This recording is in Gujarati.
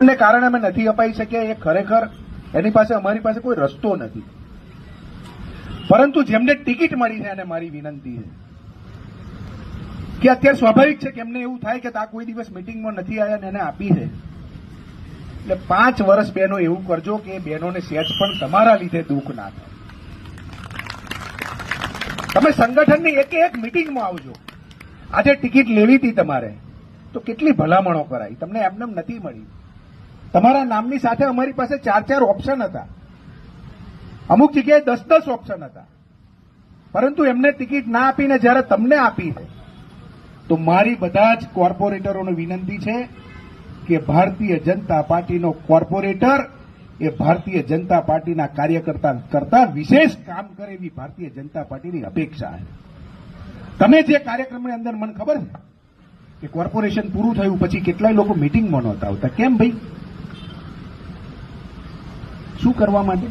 ને કારણે અમે નથી અપાઈ શક્યા એ ખરેખર એની પાસે અમારી પાસે કોઈ રસ્તો નથી. પરંતુ જેમને ટિકિટ મળી છે અને મારી વિનંતી છે કે અત્યારે સ્વાભાવિક છે કે એમને એવું થાય કે આ કોઈ દિવસ મિટિંગમાં નથી આવ્યા ને એને આપી છે, એટલે 5 વર્ષ બહેનો એવું કરજો કે બહેનોને સહેજ પણ તમારા લીધે દુઃખ ના થાય. તમે સંગઠનની એક મિટિંગમાં આવજો. આજે ટિકિટ લેવી હતી તમારે તો કેટલી ભલામણો કરાઈ, તમને એમને નથી મળી. તમારા નામની સાથે અમારી પાસે 4 ઓપ્શન હતા, અમુક જગ્યાએ 10 ઓપ્શન હતા, પરંતુ એમને ટિકિટ ના આપીને જ્યારે તમને આપી છે તો મારી બધા જ કોર્પોરેટરોને વિનંતી છે કે ભારતીય જનતા પાર્ટીનો કોર્પોરેટર એ ભારતીય જનતા પાર્ટીના કાર્યકર્તા કરતા વિશેષ કામ કરે એવી ભારતીય જનતા પાર્ટીની અપેક્ષા છે. તમે જે કાર્યક્રમની અંદર મને ખબર છે કે કોર્પોરેશન પૂરું થયું પછી કેટલાય લોકો મિટિંગમાં નહોતા આવતા. કેમ ભાઈ? શું કરવા માટે?